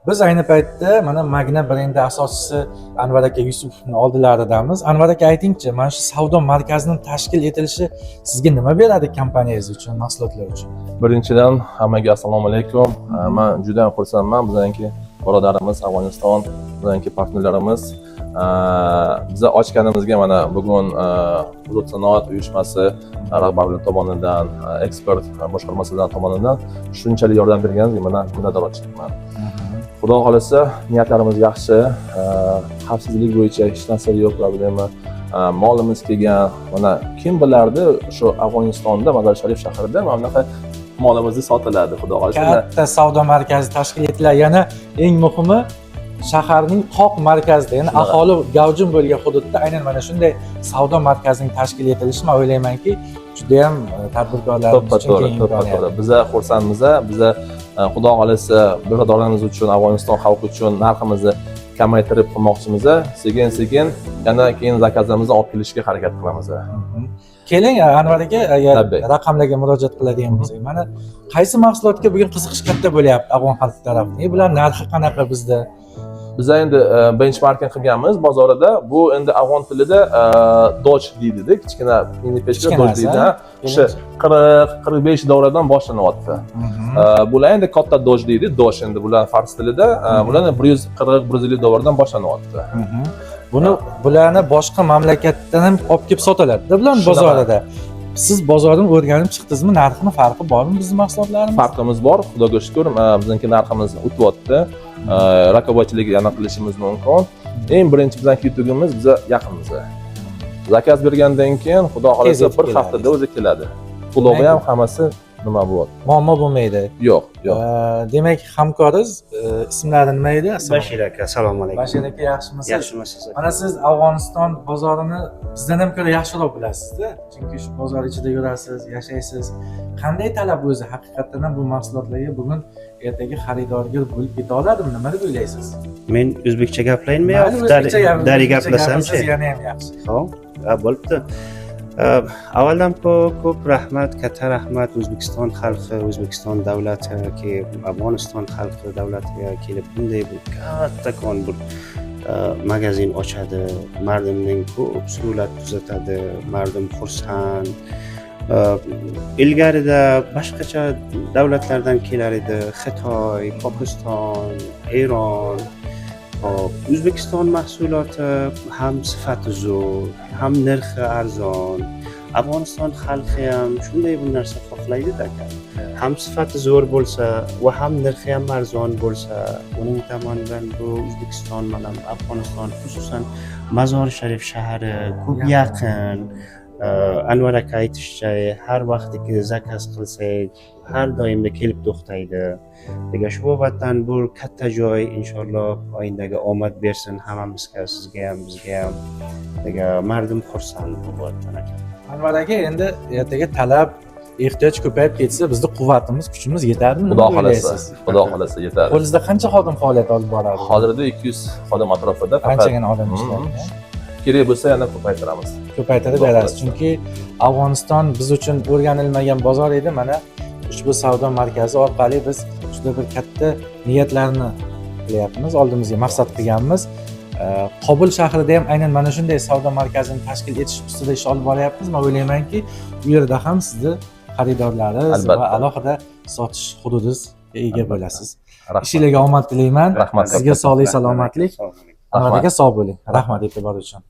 Biz ayni paytda mana Magna brendi asoschisi Anvar aka Yusupovning oldlaridamiz. Anvar aka aytingchi, mana shu savdo markazining tashkil etilishi sizga nima beradi kompaniyangiz uchun, mahsulotlar uchun? Birinchidan hammaga assalomu alaykum. Men juda ham xursandman. Bizanki birodarimiz Afg'oniston, bizanki partnerlarimiz biza ochganimizga mana bugun hudud sanoat uyushmasi rahbarligi tomonidan, ekspert boshqarmasidan tomonidan shunchalik yordam berganingizga mana minnatdorchiman. Xudo xolasa niyatlarimiz yaxshi, xavfsizlik bo'yicha hech narsa yo'q, problema. Molimiz kelgan, mana kim bilardi shu Afg'onistonda Mazar Sharif shahrida mana bunaqa molimizni sotiladi, xudo xolasa. Katta savdo markazi tashkil etiladi. Yana eng muhimi shaharning qoq markazida, ya'ni aholi gavjum bo'lgan hududda aynan mana shunday savdo markazining tashkil etilishi men o'ylaymanki, juda ham tadbirkorlarimiz uchun keng imkoniyat. Biza xursandmiz, biza xudo xolasa birodarlarimiz uchun, Afg'oniston xalqi uchun narximizni kamaytirib qilmoqchimiz. Sekin-sekin yana keyin zakazlarimizni olib kelishga harakat qilamiz. Keling Anvar aka, agar raqamlarga murojaat qiladigan bo'lsak, mana qaysi mahsulotga bugun qiziqish katta bo'lyapti afg'on xalqi tarafdan? Bular narxi qanaqa bizda? Biz endi benchmarking qilganmiz bozorida. Bu endi afg'on tilida doj deydi, kichkina mini pechka doj deydi. O'sha 40-45 dollardan boshlanyapti. Bular endi katta doj deydi. Doj endi bular fars tilida, bular 140-150 dollardan boshlanyapti. Bularni boshqa mamlakatdan ham olib kelib sotiladi-da bular bozorida. Siz bozordan o'rganib chiqdingizmi? Narxning farqi bormi bizning mahsulotlarimiz? Farqimiz bor, xudoga shukr. Bizniki narximiz o'tyapti. Raqobatchilik yana qilishimiz mumkin. Eng birinchi bizning yutugimiz biza yaqinmiz. Zakaz bergandan keyin xudo xolasa bir haftada o'zi keladi. Pulovi ham hammasi nima bo'ladi? Muammo bo'lmaydi. Yo'q, yo'q. Demak, hamkoriz ismlari nima edi? Bashir aka, assalomu alaykum. Bashir aka, yaxshimisiz? Yaxshimisiz? Mana siz Afg'oniston bozorini bizdan ham ko'ra yaxshiroq bilasiz-da. Chunki shu bozor ichida yurasiz, yashaysiz. Qanday talab o'zi haqiqatan ham bu mahsulotlarga bugun ertaga xaridorgir bo'lib keta oladimi? Nima deb o'ylaysiz? Men o'zbekcha gaplayinmi yo dari gaplasam-chi? Yana ham yaxshi. Xo'p, bo'libdi. Avvaldan ko'p rahmat, katta rahmat O'zbekiston xalqi, O'zbekiston davlatiga, Afg'oniston xalqi davlatiga kelib bunday bir kattakon bir magazin ochadi. Mardimning ko'p suhbat tuzatadi, mardim xursand. Ilgarida boshqacha davlatlardan kelar edi, Xitoy, Pokiston, Eron. O'zbekiston mahsuloti ham sifati zo'r, ham narxi arzon. Afg'oniston xalqi ham shunday bir narsa xohlaydi-da. Ham sifati zo'r bo'lsa va ham narxi ham arzon bo'lsa, uning tomonidan bu O'zbekiston bilan Afg'oniston, xususan Mazar Sharif shahri ko'p yaqin. Anvar aka aytishicha, har vaqtiki zakaz qilsak, har doimda kelib to'xtaydi. Degan shu babatdan bu katta joy, inshaalloh oyindaga omad bersin hammamizga, sizga ham, bizga ham. Degan mardim xursand bu babatdan aka. Anvar aka, endi ertaga talab, ehtiyoj ko'payib ketsa, bizning quvvatimiz, kuchimiz yetadimi? Xudo xolasa yetadi. Qo'lingizda qancha xodim faoliyat olib boradi? Hozirda 200 xodim atrofida. Qanchagina odam ishlaydi? Kerak bo'lsa yana ko'paytiramiz. Ko'paytirib berasiz. Chunki Afg'oniston biz uchun o'rganilmagan bozor edi. Mana ushbu savdo markazi orqali biz juda bir katta niyatlarni qilyapmiz, oldimizga maqsad qilganmiz. Qobul shahrida ham aynan mana shunday savdo markazini tashkil etish ustida ish olib boryapmiz. Men o'ylaymanki, bu yerda ham sizni xaridorlaringiz va alohida sotish hududingizga ega bo'lasiz. Ishingizga omad tilayman. Rahmat. Sizga sog'lik, salomatlik. Anvar aka, sog' bo'ling. Rahmat e'tibor uchun.